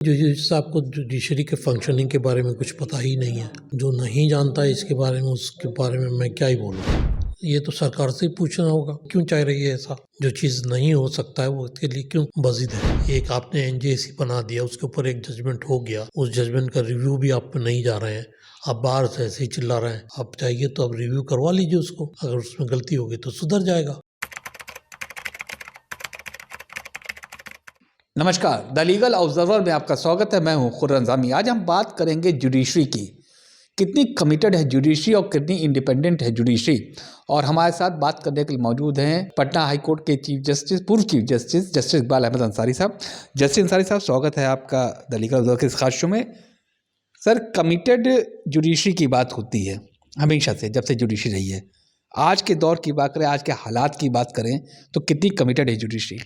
जज साहब को जुडिशरी के फंक्शनिंग के बारे में कुछ पता ही नहीं है। जो नहीं जानता है इसके बारे में, उसके बारे में मैं क्या ही बोलूँ। ये तो सरकार से ही पूछना होगा, क्यों चाह रही है ऐसा। जो चीज़ नहीं हो सकता है वो उसके लिए क्यों बजिद है। एक आपने एनजेसी बना दिया, उसके ऊपर एक जजमेंट हो गया, उस जजमेंट का रिव्यू भी आप नहीं जा रहे हैं, आप बाहर से ऐसे ही चिल्ला रहे हैं। आप चाहिए तो आप रिव्यू करवा लीजिए उसको, अगर उसमें गलती होगी तो सुधर जाएगा। नमस्कार, द लीगल ऑब्जर्वर में आपका स्वागत है। मैं हूं खुर्रम जामी। आज हम बात करेंगे जुडिशरी की। कितनी कमिटेड है जुडिशरी और कितनी इंडिपेंडेंट है जुडिशरी। और हमारे साथ बात करने के लिए मौजूद हैं पटना हाई कोर्ट के चीफ जस्टिस, पूर्व चीफ जस्टिस इकबाल अहमद अंसारी साहब। जस्टिस अंसारी साहब, स्वागत है आपका द लीगल ऑब्जर्वर के इस खास शो में। सर, कमिटेड जुडिशरी की बात होती है हमेशा से, जब से जुडिशरी रही है। आज के दौर की बात करें, आज के हालात की बात करें तो कितनी कमिटेड है जुडिशरी?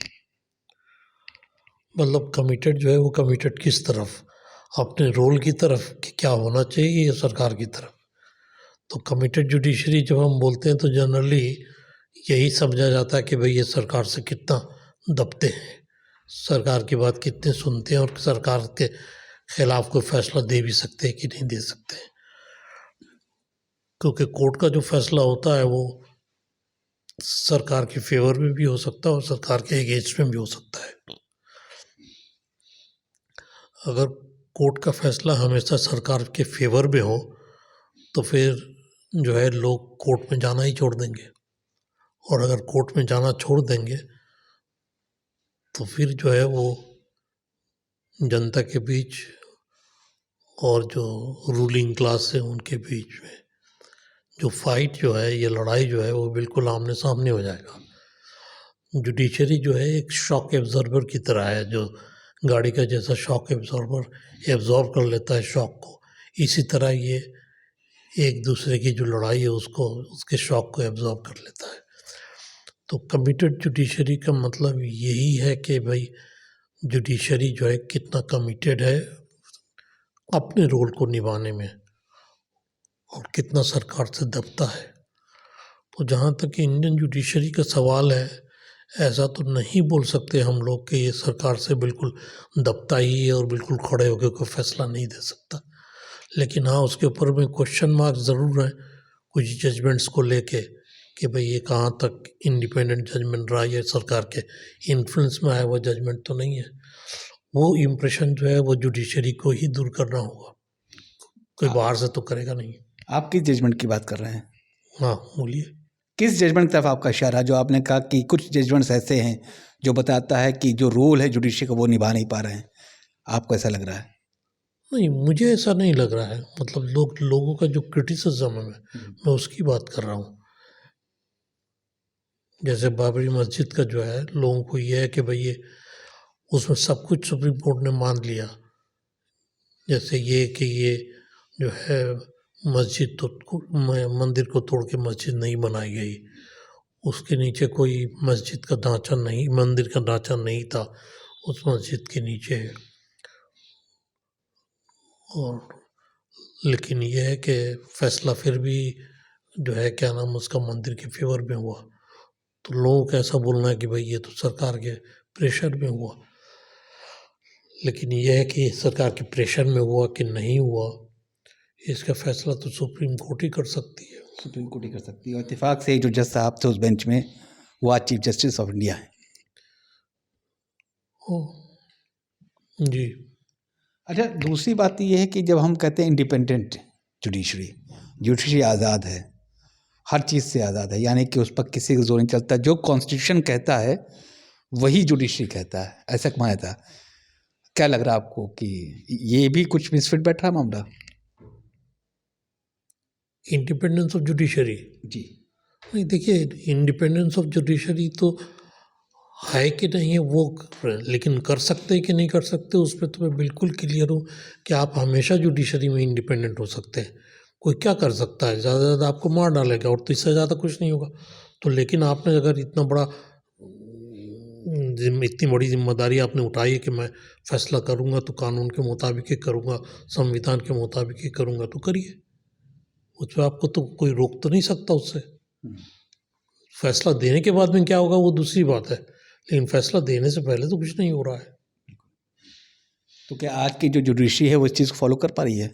मतलब कमिटेड जो है वो कमिटेड किस तरफ, अपने रोल की तरफ कि क्या होना चाहिए या सरकार की तरफ। तो कमिटेड जुडिशरी जब हम बोलते हैं तो जनरली यही समझा जाता है कि भाई ये सरकार से कितना दबते हैं, सरकार की बात कितने सुनते हैं और सरकार के खिलाफ कोई फैसला दे भी सकते हैं कि नहीं दे सकते हैं। क्योंकि कोर्ट का जो फैसला होता है वो सरकार के फेवर में भी हो सकता है और सरकार के अगेंस्ट में भी हो सकता है। अगर कोर्ट का फैसला हमेशा सरकार के फेवर में हो तो फिर जो है लोग कोर्ट में जाना ही छोड़ देंगे, और अगर कोर्ट में जाना छोड़ देंगे तो फिर जो है वो जनता के बीच और जो रूलिंग क्लास है उनके बीच में जो फाइट जो है, ये लड़ाई जो है वो बिल्कुल आमने सामने हो जाएगा। जुडिशरी जो है एक शॉक एब्जॉर्बर की तरह है, जो गाड़ी का जैसा शॉक एब्जॉर्बर एब्जॉर्ब कर लेता है शॉक को, इसी तरह ये एक दूसरे की जो लड़ाई है उसको, उसके शॉक को एब्जॉर्ब कर लेता है। तो कमिटेड जुडिशरी का मतलब यही है कि भाई जुडिशरी जो है कितना कमिटेड है अपने रोल को निभाने में और कितना सरकार से दबता है। तो जहाँ तक इंडियन जुडिशरी का सवाल है, ऐसा तो नहीं बोल सकते हम लोग कि ये सरकार से बिल्कुल दबता ही है और बिल्कुल खड़े होकर कोई फैसला नहीं दे सकता। लेकिन हाँ, उसके ऊपर में क्वेश्चन मार्क ज़रूर है कुछ जजमेंट्स को लेके कि भाई ये कहाँ तक इंडिपेंडेंट जजमेंट रहा, ये सरकार के इन्फ्लुएंस में आया हुआ जजमेंट तो नहीं है। वो इम्प्रेशन जो है वो जुडिशरी को ही दूर करना होगा, कोई बाहर से तो करेगा नहीं। आप किस जजमेंट की बात कर रहे हैं? हाँ बोलिए। किस जजमेंट की तरफ आपका इशारा है? जो आपने कहा कि कुछ जजमेंट्स ऐसे हैं जो बताता है कि जो रोल है जुडिशरी का वो निभा नहीं पा रहे हैं, आपको ऐसा लग रहा है? नहीं, मुझे ऐसा नहीं लग रहा है। मतलब लोगों का जो क्रिटिसिज्म है मैं उसकी बात कर रहा हूँ। जैसे बाबरी मस्जिद का जो है, लोगों को ये है कि भाई ये उसमें सब कुछ सुप्रीम कोर्ट ने मान लिया। जैसे ये कि ये जो है मस्जिद तो मंदिर को तोड़ के मस्जिद नहीं बनाई गई, उसके नीचे कोई मस्जिद का ढांचा नहीं, मंदिर का ढांचा नहीं था उस मस्जिद के नीचे। और लेकिन ये है कि फैसला फिर भी जो है क्या नाम उसका मंदिर के फेवर में हुआ। तो लोगों का ऐसा बोलना है कि भाई ये तो सरकार के प्रेशर में हुआ। लेकिन यह है कि सरकार के प्रेशर में हुआ कि नहीं हुआ, इसका फैसला तो सुप्रीम कोर्ट ही कर सकती है। सुप्रीम कोर्ट ही कर सकती है। और इत्तेफाक से जो जज साहब थे उस बेंच में, वो आज चीफ जस्टिस ऑफ इंडिया है। ओ जी। अच्छा, दूसरी बात ये है कि जब हम कहते हैं इंडिपेंडेंट जुडिशरी आज़ाद है, हर चीज़ से आज़ाद है, यानी कि उस पर किसी का जोर नहीं चलता। जो कॉन्स्टिट्यूशन कहता है वही जुडिशरी कहता है, ऐसा माना था। क्या लग रहा है आपको कि ये भी कुछ मिसफिट बैठ रहा मामला? Independence of judiciary? जी नहीं, देखिए इंडिपेंडेंस ऑफ जुडिशरी तो है कि नहीं है वो, लेकिन कर सकते हैं कि नहीं कर सकते उस पर तो मैं बिल्कुल क्लियर हूँ कि आप हमेशा जुडिशरी में इंडिपेंडेंट हो सकते हैं। कोई क्या कर सकता है, ज़्यादा से ज़्यादा आपको मार डालेगा और तो इससे ज़्यादा कुछ नहीं होगा। तो लेकिन आपने अगर इतना बड़ा इतनी बड़ी जिम्मेदारी आपने उठाई है कि मैं फैसला करूँगा तो कानून के मुताबिक ही करूँगा, संविधान के मुताबिक ही करूँगा, तो करिए। उस पर आपको तो कोई रोक तो नहीं सकता उससे। फैसला देने के बाद में क्या होगा वो दूसरी बात है, लेकिन फैसला देने से पहले तो कुछ नहीं हो रहा है। तो क्या आज की जो जुडिशरी है वो इस चीज़ को फॉलो कर पा रही है?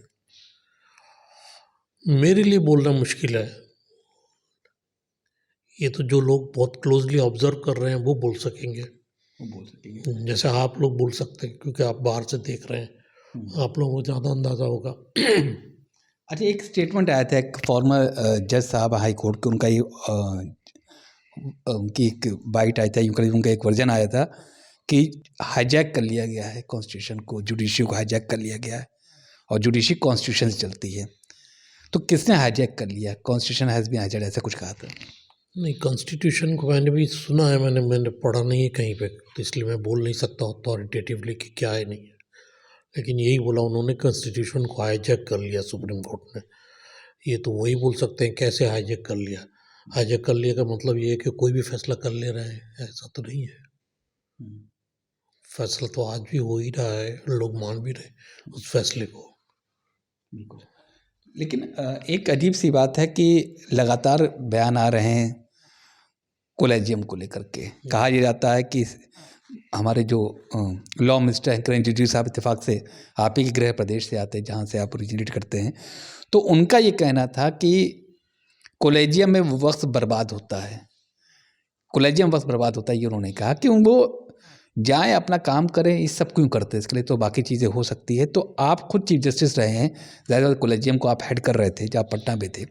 मेरे लिए बोलना मुश्किल है। ये तो जो लोग बहुत क्लोजली ऑब्जर्व कर रहे हैं वो बोल सकेंगे। वो बोल सकेंगे। जैसे आप लोग बोल सकते हैं क्योंकि आप बाहर से देख रहे हैं, आप लोगों को ज़्यादा अंदाज़ा होगा। अच्छा, एक स्टेटमेंट आया था एक फॉर्मर जज साहब हाई कोर्ट के, उनका ये उनकी एक बाइट आई था, यूँ करिए उनका एक वर्जन आया था कि हाईजैक कर लिया गया है कॉन्स्टिट्यूशन को, जुडिशरी को हाईजैक कर लिया गया है और जुडिशरी कॉन्स्टिट्यूशन से चलती है। तो किसने हाईजैक कर लिया? कॉन्स्टिट्यूशन हैज़ बीन हाईजैक्ड, ऐसा कुछ कहा था। नहीं, कॉन्स्टिट्यूशन को मैंने भी सुना है, मैंने पढ़ा नहीं है कहीं पे, तो इसलिए मैं बोल नहीं सकता अथॉरिटेटिवली कि क्या है नहीं है। लेकिन यही बोला उन्होंने, कॉन्स्टिट्यूशन को हाईजैक कर लिया सुप्रीम कोर्ट ने। ये तो वही बोल सकते हैं कैसे हाईजैक कर लिया। हाईजैक कर लिया का मतलब ये है कि कोई भी फैसला कर ले रहे हैं, ऐसा तो नहीं है। फैसला तो आज भी हो ही रहा है, लोग मान भी रहे उस फैसले को। बिल्कुल। लेकिन एक अजीब सी बात है कि लगातार बयान आ रहे हैं कोलेजियम को लेकर के। कहा यह जाता है कि हमारे जो लॉ मिनिस्टर हैं किरण रिजिजू साहब, इत्तेफाक से आप ही के गृह प्रदेश से आते हैं जहाँ से आप ओरिजिनेट करते हैं, तो उनका ये कहना था कि कोलेजियम में वक्त बर्बाद होता है, कोलेजियम वक्त बर्बाद होता है। ये उन्होंने कहा कि वो जाएं अपना काम करें, इस सब क्यों करते हैं, इसके लिए तो बाकी चीज़ें हो सकती है। तो आप खुद चीफ जस्टिस रहे हैं, ज़्यादा कोलेजियम को आप हेड कर रहे थे जब आप पटना में थे,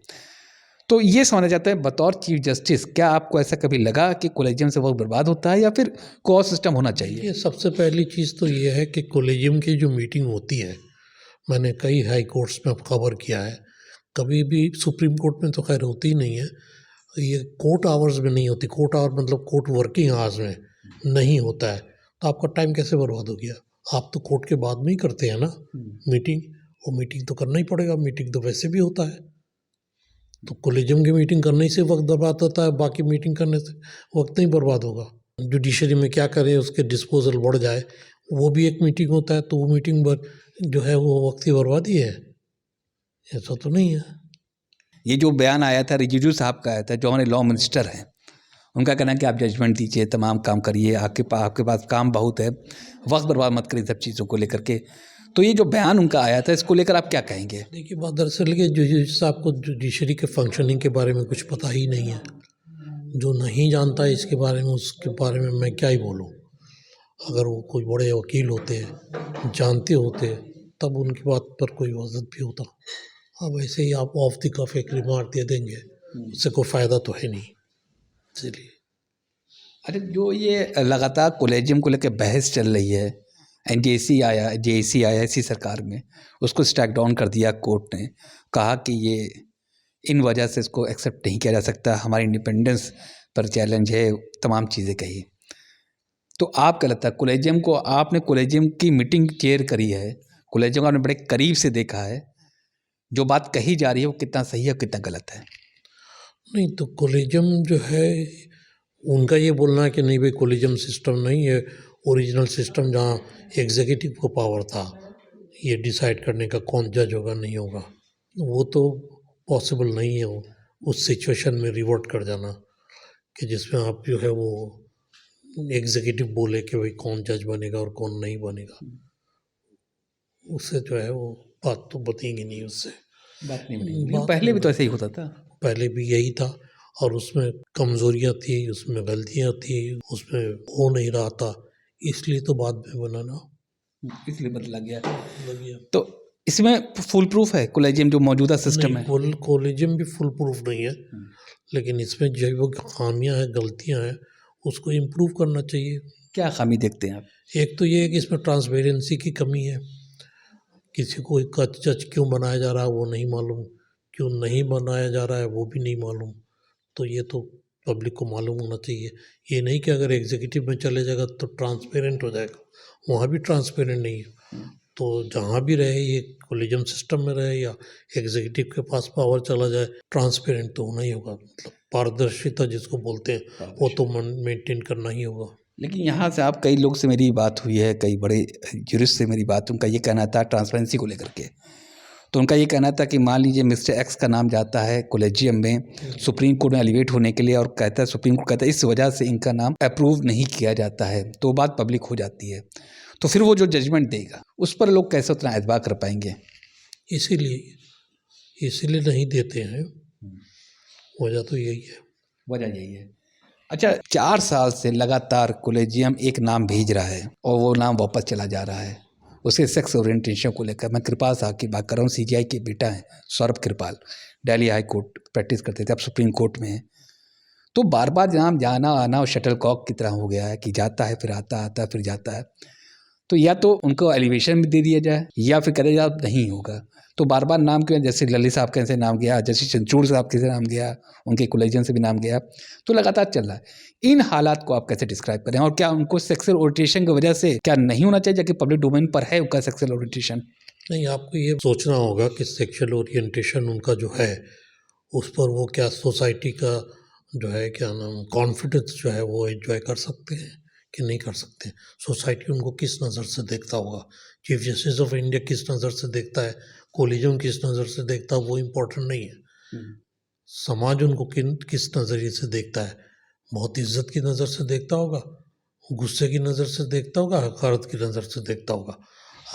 तो ये समझना चाहते हैं बतौर चीफ जस्टिस, क्या आपको ऐसा कभी लगा कि कोलेजियम से वक्त बर्बाद होता है या फिर कोई और सिस्टम होना चाहिए? ये सबसे पहली चीज़ तो ये है कि कोलेजियम की जो मीटिंग होती है, मैंने कई हाई कोर्ट्स में कवर किया है, कभी भी सुप्रीम कोर्ट में तो खैर होती ही नहीं है, ये कोर्ट आवर्स में नहीं होती। कोर्ट आवर मतलब कोर्ट वर्किंग आवर्स में नहीं होता है, तो आपका टाइम कैसे बर्बाद हो गया? आप तो कोर्ट के बाद में ही करते हैं ना मीटिंग, और मीटिंग तो करना ही पड़ेगा, मीटिंग तो वैसे भी होता है। तो कोलेजियम की मीटिंग करने से वक्त बर्बाद होता है, बाकी मीटिंग करने से वक्त नहीं बर्बाद होगा। जुडिशरी में क्या करें, उसके डिस्पोजल बढ़ जाए, वो भी एक मीटिंग होता है, तो वो मीटिंग जो है वो वक्त की बर्बादी है, ऐसा तो नहीं है। ये जो बयान आया था रिजिजू साहब का आया था, जो हमारे लॉ मिनिस्टर हैं, उनका कहना है कि आप जजमेंट दीजिए, तमाम काम करिए, आपके पास काम बहुत है, वक्त बर्बाद मत करिए सब चीज़ों को लेकर के। तो ये जो बयान उनका आया था, इसको लेकर आप क्या कहेंगे? देखिए बात दरअसल कि जज साहब को जुडिशरी के फंक्शनिंग के बारे में कुछ पता ही नहीं है। जो नहीं जानता है इसके बारे में, उसके बारे में मैं क्या ही बोलूँ। अगर वो कोई बड़े वकील होते, जानते होते, तब उनकी बात पर कोई वजन भी होता। अब ऐसे ही आप ऑफ द कफ एक रिमार्क दे देंगे, उससे कोई फ़ायदा तो है नहीं, इसलिए। अरे जो ये लगातार कोलेजियम को लेकर बहस चल रही है, जेएसी आया इसी सरकार में, उसको स्ट्राइक डाउन कर दिया कोर्ट ने, कहा कि ये इन वजह से इसको एक्सेप्ट नहीं किया जा सकता, हमारी इंडिपेंडेंस पर चैलेंज है, तमाम चीज़ें कही। तो आप क्या लगता है, आपने कोलेजियम की मीटिंग चेयर करी है, कोलेजियम को आपने बड़े करीब से देखा है, जो बात कही जा रही है वो कितना सही है, कितना गलत है? नहीं तो कोलेजियम जो है, उनका ये बोलना है कि नहीं भाई कोलेजियम सिस्टम नहीं है, ओरिजिनल सिस्टम जहाँ एग्जीक्यूटिव को पावर था ये डिसाइड करने का कौन जज होगा नहीं होगा, वो तो पॉसिबल नहीं है। वो उस सिचुएशन में रिवर्ट कर जाना कि जिसमें आप जो है वो एग्जीक्यूटिव बोले कि भाई कौन जज बनेगा और कौन नहीं बनेगा, उससे जो है वो बात तो बतेंगी नहीं, उससे बात नहीं बनी। पहले भी तो ऐसे ही होता था। पहले भी यही था, और उसमें कमज़ोरियाँ थी, उसमें गलतियाँ थी, उसमें हो नहीं रहा था, इसलिए तो बाद में बनाना इसलिए बदला गया। लग गया। तो इसमें फुल प्रूफ है कोलेजियम जो मौजूदा सिस्टम है? कोलेजियम भी फुल प्रूफ नहीं है, लेकिन इसमें जो वो खामियां हैं, गलतियां हैं, उसको इम्प्रूव करना चाहिए। क्या खामी देखते हैं आप? एक तो ये है कि इसमें ट्रांसपेरेंसी की कमी है, किसी को जज क्यों बनाया जा रहा है वो नहीं मालूम, क्यों नहीं बनाया जा रहा है वो भी नहीं मालूम, तो ये तो पब्लिक को मालूम होना चाहिए। ये नहीं कि अगर एग्जीक्यूटिव में चले जाएगा तो ट्रांसपेरेंट हो जाएगा, वहाँ भी ट्रांसपेरेंट नहीं है। तो जहाँ भी रहे, ये कोलेजियम सिस्टम में रहे या एग्जीक्यूटिव के पास पावर चला जाए, ट्रांसपेरेंट तो होना ही होगा, मतलब पारदर्शिता जिसको बोलते हैं वो तो मेंटेन करना ही होगा। लेकिन यहाँ से आप कई लोग से मेरी बात हुई है, कई बड़े जूरिस्ट से मेरी बात, उनका ये कहना था ट्रांसपेरेंसी को लेकर के, तो उनका ये कहना था कि मान लीजिए मिस्टर एक्स का नाम जाता है कोलेजियम में सुप्रीम कोर्ट में एलिवेट होने के लिए, और कहता है सुप्रीम कोर्ट कहता है इस वजह से इनका नाम अप्रूव नहीं किया जाता है, तो बात पब्लिक हो जाती है। तो फिर वो जो जजमेंट देगा उस पर लोग कैसे उतना एतबार कर पाएंगे? इसीलिए नहीं देते हैं। वजह तो यही है। वजह यही है। अच्छा, 4 साल से लगातार कॉलेजियम एक नाम भेज रहा है और वो नाम वापस चला जा रहा है उसके सेक्स ओरिएंटेशन को लेकर। मैं कृपाल साहब की बात कर रहा हूँ, सीजीआई के बेटा हैं सौरभ कृपाल, दिल्ली हाई कोर्ट प्रैक्टिस करते थे, अब सुप्रीम कोर्ट में है। तो बार बार नाम जाना आना और शटलकॉक की तरह हो गया है कि जाता है फिर आता है फिर जाता है। तो या तो उनको एलिवेशन भी दे दिया जाए या फिर करें जाए नहीं होगा। तो बार बार नाम क्यों, जैसे ललित साहब के से नाम गया, जैसे चंचूड़ साहब के से नाम गया, उनके कॉलेजियन से भी नाम गया, तो लगातार चल रहा है। इन हालात को आप कैसे डिस्क्राइब करें और क्या उनको सेक्सुअल ओरिएंटेशन की वजह से क्या नहीं होना चाहिए, जबकि पब्लिक डोमेन पर है उनका सेक्सुअल ओरिएंटेशन? नहीं, आपको ये सोचना होगा कि सेक्सुअल ओरिएंटेशन उनका जो है उस पर वो क्या सोसाइटी का जो है क्या नाम कॉन्फिडेंस जो है वो एंजॉय कर सकते हैं कि नहीं कर सकते। सोसाइटी उनको किस नज़र से देखता होगा, चीफ जस्टिस ऑफ इंडिया किस नज़र से देखता है, कॉलेजियम किस नज़र से देखता है, वो इम्पोर्टेंट नहीं है। समाज उनको किस नज़रिए से देखता है, बहुत इज्जत की नज़र से देखता होगा, गुस्से की नज़र से देखता होगा, हकारत की नज़र से देखता होगा।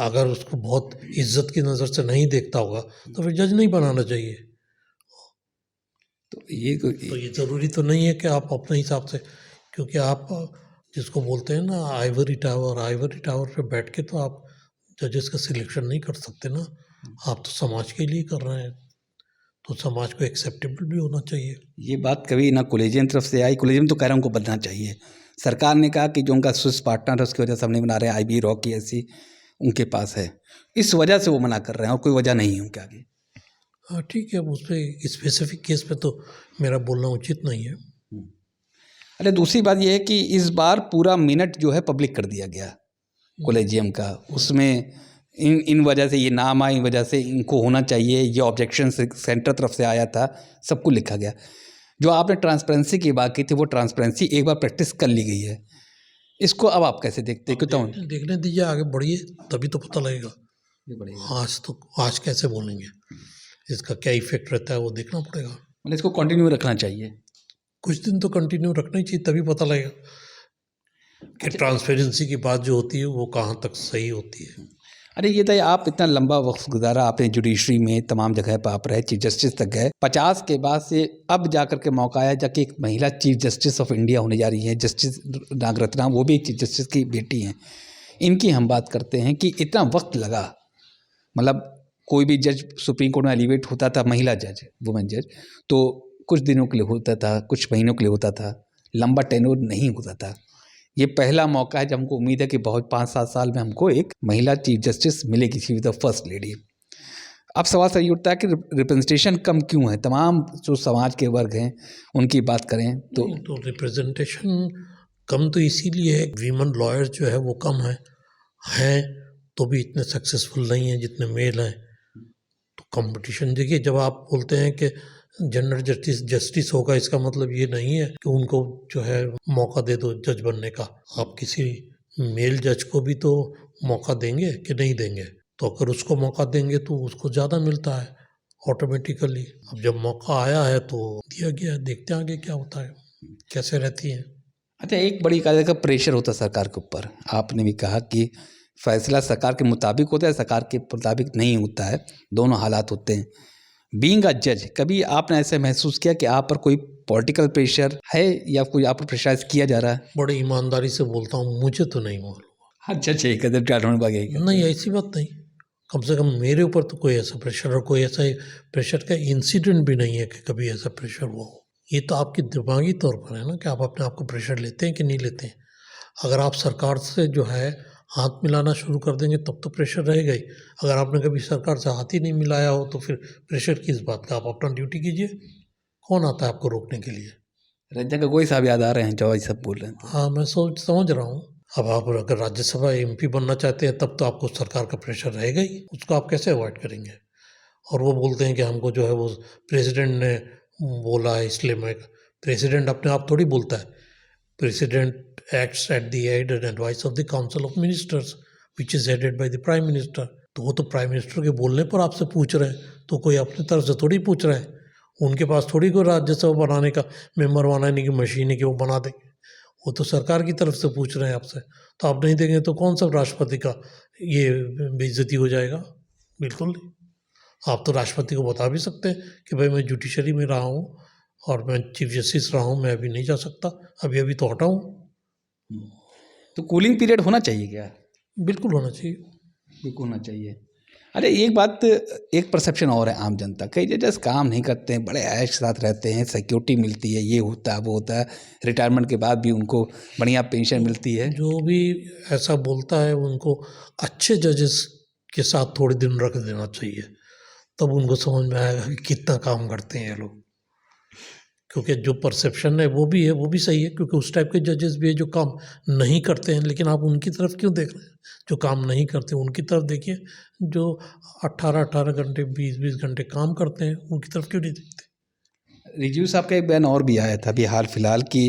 अगर उसको बहुत इज्जत की नज़र से नहीं देखता होगा तो फिर जज नहीं बनाना चाहिए। तो ये ज़रूरी तो नहीं है कि आप अपने हिसाब से, क्योंकि आप जिसको बोलते हैं ना आइवरी टावर पे बैठ के तो आप जजेस का सिलेक्शन नहीं कर सकते ना। आप तो समाज के लिए कर रहे हैं, तो समाज को एक्सेप्टेबल भी होना चाहिए। ये बात कभी ना कॉलेजियम तरफ से आई, कॉलेजियम तो कह रहा हूँ उनको बदलना चाहिए। सरकार ने कहा कि जो उनका स्विस पार्टनर है उसकी वजह से हम नहीं बना रहे हैं, IB रॉ की ऐसी उनके पास है, इस वजह से वो मना कर रहे हैं और कोई वजह नहीं है उनके आगे। हाँ ठीक है, अब उस पर स्पेसिफिक केस पे तो मेरा बोलना उचित नहीं है। अरे दूसरी बात ये है कि इस बार पूरा मिनट जो है पब्लिक कर दिया गया कॉलेजियम का, उसमें इन वजह से ये नाम आया, इन वजह से इनको होना चाहिए, ये ऑब्जेक्शन सेंटर तरफ से आया था, सब कुछ लिखा गया। जो आपने ट्रांसपेरेंसी की बात की थी वो ट्रांसपेरेंसी एक बार प्रैक्टिस कर ली गई है, इसको अब आप कैसे देखते हैं? क्यों देखने दीजिए, आगे बढ़िए तभी तो पता लगेगा। ये बढ़ेगा, आज कैसे बोलेंगे, इसका क्या इफेक्ट रहता है वो देखना पड़ेगा। मतलब इसको कंटिन्यू रखना चाहिए, कुछ दिन तो कंटिन्यू रखना ही चाहिए, तभी पता लगेगा कि ट्रांसपेरेंसी की बात जो होती है वो कहाँ तक सही होती है। अरे ये तो आप इतना लंबा वक्त गुजारा आपने जुडिशरी में, तमाम जगह पर आप रहे, चीफ जस्टिस तक गए, 50 के बाद से अब जाकर के मौका आया जाके एक महिला चीफ जस्टिस ऑफ इंडिया होने जा रही है, जस्टिस नागरत्ना, वो भी चीफ जस्टिस की बेटी हैं। इनकी हम बात करते हैं कि इतना वक्त लगा, मतलब कोई भी जज सुप्रीम कोर्ट में एलिवेट होता था, महिला जज, वुमेन जज, तो कुछ दिनों के लिए होता था, कुछ महीनों के लिए होता था, लंबा टेन्योर नहीं होता था। ये पहला मौका है जब हमको उम्मीद है कि बहुत 5-7 साल में हमको एक महिला चीफ जस्टिस मिलेगी, शी द फर्स्ट लेडी। अब सवाल सही उठता है कि रिप्रेजेंटेशन कम क्यों है, तमाम जो समाज के वर्ग हैं उनकी बात करें तो रिप्रेजेंटेशन कम तो इसीलिए है, वीमन लॉयर जो है वो कम हैं तो भी इतने सक्सेसफुल नहीं हैं जितने मेल हैं। तो कंपटीशन देखिए, जब आप बोलते हैं कि जनरल जस्टिस होगा, इसका मतलब ये नहीं है कि उनको जो है मौका दे दो जज बनने का। आप किसी मेल जज को भी तो मौका देंगे कि नहीं देंगे? तो अगर उसको मौका देंगे तो उसको ज़्यादा मिलता है ऑटोमेटिकली। अब जब मौका आया है तो दिया गया, देखते हैं आगे क्या होता है, कैसे रहती है। अच्छा, एक बड़ी कार्य का प्रेशर होता है सरकार के ऊपर। आपने भी कहा कि फैसला सरकार के मुताबिक होता है, सरकार के मुताबिक नहीं होता है, दोनों हालात होते हैं। बीइंग अ जज, कभी आपने ऐसे महसूस किया कि आप पर कोई पॉलिटिकल प्रेशर है या कोई आप पर प्रेशराइज किया जा रहा है? बड़ी ईमानदारी से बोलता हूँ, मुझे तो नहीं मालूम। हाँ, जज है कदर डालने वाले नहीं, ऐसी बात नहीं। कम से कम मेरे ऊपर तो कोई ऐसा प्रेशर और कोई ऐसा प्रेशर का इंसिडेंट भी नहीं है कि कभी ऐसा प्रेशर हुआ हो। ये तो आपके दिमागी तौर पर है ना कि आप अपने आप को प्रेशर लेते हैं कि नहीं लेते हैं। अगर आप सरकार से जो है हाथ मिलाना शुरू कर देंगे तब तो प्रेशर रहेगा ही। अगर आपने कभी सरकार से हाथ ही नहीं मिलाया हो तो फिर प्रेशर किस बात का? आप अपना ड्यूटी कीजिए, कौन आता है आपको रोकने के लिए? रंजन गोगोई साहब याद आ रहे हैं जो ये सब बोल रहे हैं। हाँ, मैं समझ रहा हूँ। अब आप अगर राज्यसभा MP बनना चाहते हैं तब तो आपको सरकार का प्रेशर रहेगा ही, उसको आप कैसे अवॉइड करेंगे? और वो बोलते हैं कि हमको जो है वो प्रेसिडेंट ने बोला है, इसलिए मैं, प्रेसिडेंट अपने आप थोड़ी बोलता है। President acts at the head and advice of the council of ministers which is headed by the prime minister. तो वो तो प्राइम मिनिस्टर के बोलने पर आपसे पूछ रहे हैं, तो कोई अपनी तरफ से थोड़ी पूछ रहे हैं। उनके पास थोड़ी कोई राज्यसभा बनाने का मेंबर बनाने की मशीन है कि वो बना देंगे। वो तो सरकार की तरफ से पूछ रहे हैं आपसे, तो आप नहीं देंगे तो कौन सा राष्ट्रपति का ये बेइज्जती हो जाएगा? बिल्कुल नहीं। आप तो राष्ट्रपति को बता भी सकते हैं कि भाई मैं जुडिशरी में रहा हूँ और मैं चीफ जस्टिस रहा हूँ, मैं अभी नहीं जा सकता, अभी अभी तो हटा हूँ। तो कूलिंग पीरियड होना चाहिए क्या? बिल्कुल होना चाहिए। बिल्कुल होना चाहिए। अरे एक बात, एक परसेप्शन और है आम जनता, कई जजेस काम नहीं करते हैं, बड़े ऐश के साथ रहते हैं, सिक्योरिटी मिलती है, ये होता है वो होता है, रिटायरमेंट के बाद भी उनको बढ़िया पेंशन मिलती है। जो भी ऐसा बोलता है उनको अच्छे जजेस के साथ थोड़े दिन रख देना चाहिए, तब उनको समझ में आएगा कि कितना काम करते हैं ये लोग। क्योंकि जो परसेप्शन है वो भी है, वो भी सही है, क्योंकि उस टाइप के जजेस भी है जो काम नहीं करते हैं, लेकिन आप उनकी तरफ क्यों देख रहे हैं? जो काम नहीं करते उनकी तरफ देखिए, जो 18-18 घंटे 20-20 घंटे काम करते हैं उनकी तरफ क्यों नहीं देखते? रिव्यू साहब का एक बयान और भी आया था अभी हाल फिलहाल कि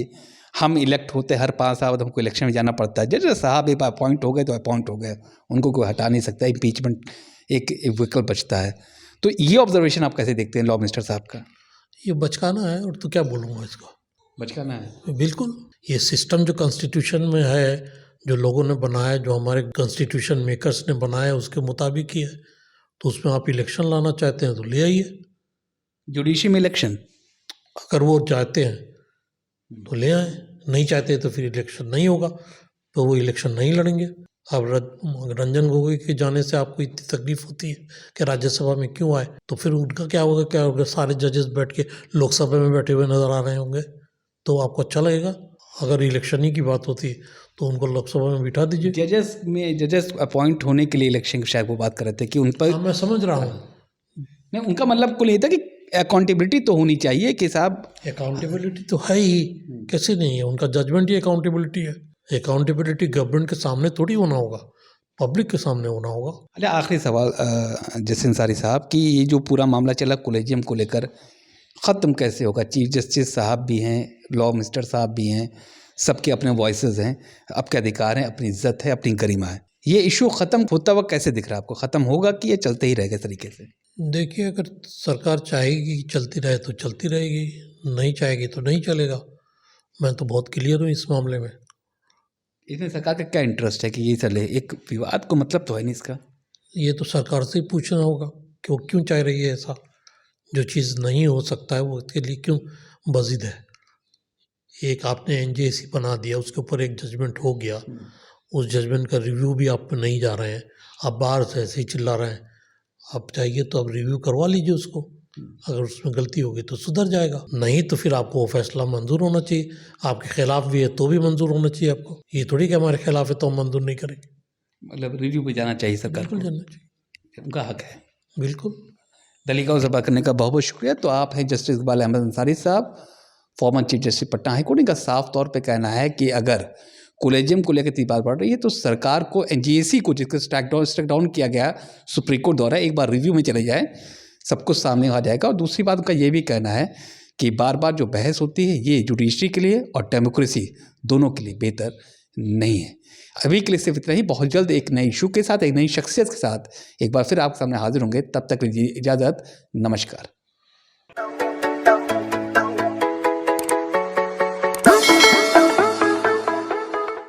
हम इलेक्ट होते हर 5 साल बाद हमको इलेक्शन में जाना पड़ता है। जज साहब एक बार अपॉइंट हो गए तो अपॉइंट हो गए, उनको कोई हटा नहीं सकता, इम्पीचमेंट एक विकल्प बचता है। तो ये ऑब्जर्वेशन आप कैसे देखते हैं लॉ मिनिस्टर साहब का? ये बचकाना है, और तो क्या बोलूँगा इसका। बचकाना है। बिल्कुल, ये सिस्टम जो कॉन्स्टिट्यूशन में है, जो लोगों ने बनाया, जो हमारे कॉन्स्टिट्यूशन मेकर्स ने बनाया, उसके मुताबिक ही है। तो उसमें आप इलेक्शन लाना चाहते हैं तो ले आइए, जुडिशरी में इलेक्शन अगर वो चाहते हैं तो ले आए, नहीं चाहते तो फिर इलेक्शन नहीं होगा, तो वो इलेक्शन नहीं लड़ेंगे। अब रंजन गोगोई के जाने से आपको इतनी तकलीफ होती है कि राज्यसभा में क्यों आए, तो फिर उनका क्या होगा? क्या होगा? सारे जजेस बैठ के लोकसभा में बैठे हुए नजर आ रहे होंगे, तो आपको अच्छा लगेगा? अगर इलेक्शन ही की बात होती है तो उनको लोकसभा में बिठा दीजिए। जजेस अपॉइंट होने के लिए इलेक्शन की शायद वो बात कर रहे थे कि उन पर हाँ, मैं समझ रहा हूँ। नहीं, उनका मतलब कुल ये था कि अकाउंटेबिलिटी तो होनी चाहिए कि साहब। अकाउंटेबिलिटी तो है ही, कैसे नहीं है? उनका जजमेंट ही अकाउंटेबिलिटी है। अकाउंटेबिलिटी गवर्नमेंट के सामने थोड़ी होना होगा, पब्लिक के सामने होना होगा। अच्छा, आखिरी सवाल जसिन अंसारी साहब कि ये जो पूरा मामला चला कोलेजियम को लेकर, ख़त्म कैसे होगा? चीफ जस्टिस साहब भी हैं, लॉ मिनिस्टर साहब भी हैं, सबके अपने वॉइसेस हैं, आपके अधिकार हैं, अपनी इज्जत है, अपनी गरिमा है। ये इशू ख़त्म होता हुआ कैसे दिख रहा है आपको? ख़त्म होगा कि ये चलते ही रहेगा इस तरीके से? देखिए, अगर सरकार चाहेगी कि चलती रहे तो चलती रहेगी, नहीं चाहेगी तो नहीं चलेगा। मैं तो बहुत क्लियर हूँ इस मामले में। इसमें सरकार का क्या इंटरेस्ट है कि ये चले? एक विवाद को मतलब तो है नहीं इसका। ये तो सरकार से ही पूछना होगा कि वो क्यों चाह रही है ऐसा। जो चीज़ नहीं हो सकता है वो उसके लिए क्यों बजिद है। एक आपने एनजेसी बना दिया, उसके ऊपर एक जजमेंट हो गया, उस जजमेंट का रिव्यू भी आप पे नहीं जा रहे हैं, आप बाहर से ऐसे ही चिल्ला रहे हैं। आप चाहिए तो आप रिव्यू करवा लीजिए उसको, अगर उसमें गलती होगी तो सुधर जाएगा, नहीं तो फिर आपको वो फैसला मंजूर होना चाहिए। आपके खिलाफ भी है तो भी मंजूर होना चाहिए आपको। ये थोड़ी कि हमारे खिलाफ है तो हम मंजूर नहीं करेंगे। मतलब रिव्यू पे जाना चाहिए सरकार बिल्कुल को, जाना चाहिए, उनका हक है। बिल्कुल। दलीलों से बात करने का बहुत बहुत शुक्रिया। तो आप हैं जस्टिस इकबाल अहमद अंसारी साहब, former chief justice Patna high court. इनका साफ तौर पे कहना है कि अगर कोलेजियम को लेकर इतनी बात बढ़ रही है तो सरकार को एनजीएसी को, जिसका स्ट्राइक डाउन किया गया सुप्रीम कोर्ट द्वारा, एक बार रिव्यू में चले जाए, सब कुछ सामने आ जाएगा। और दूसरी बात उनका ये भी कहना है कि बार बार जो बहस होती है ये जुडिशरी के लिए और डेमोक्रेसी दोनों के लिए बेहतर नहीं है। अभी के लिए सिर्फ इतना ही। बहुत जल्द एक नए इशू के साथ, एक नई शख्सियत के साथ एक बार फिर आपके सामने हाजिर होंगे। तब तक लीजिए इजाज़त। नमस्कार।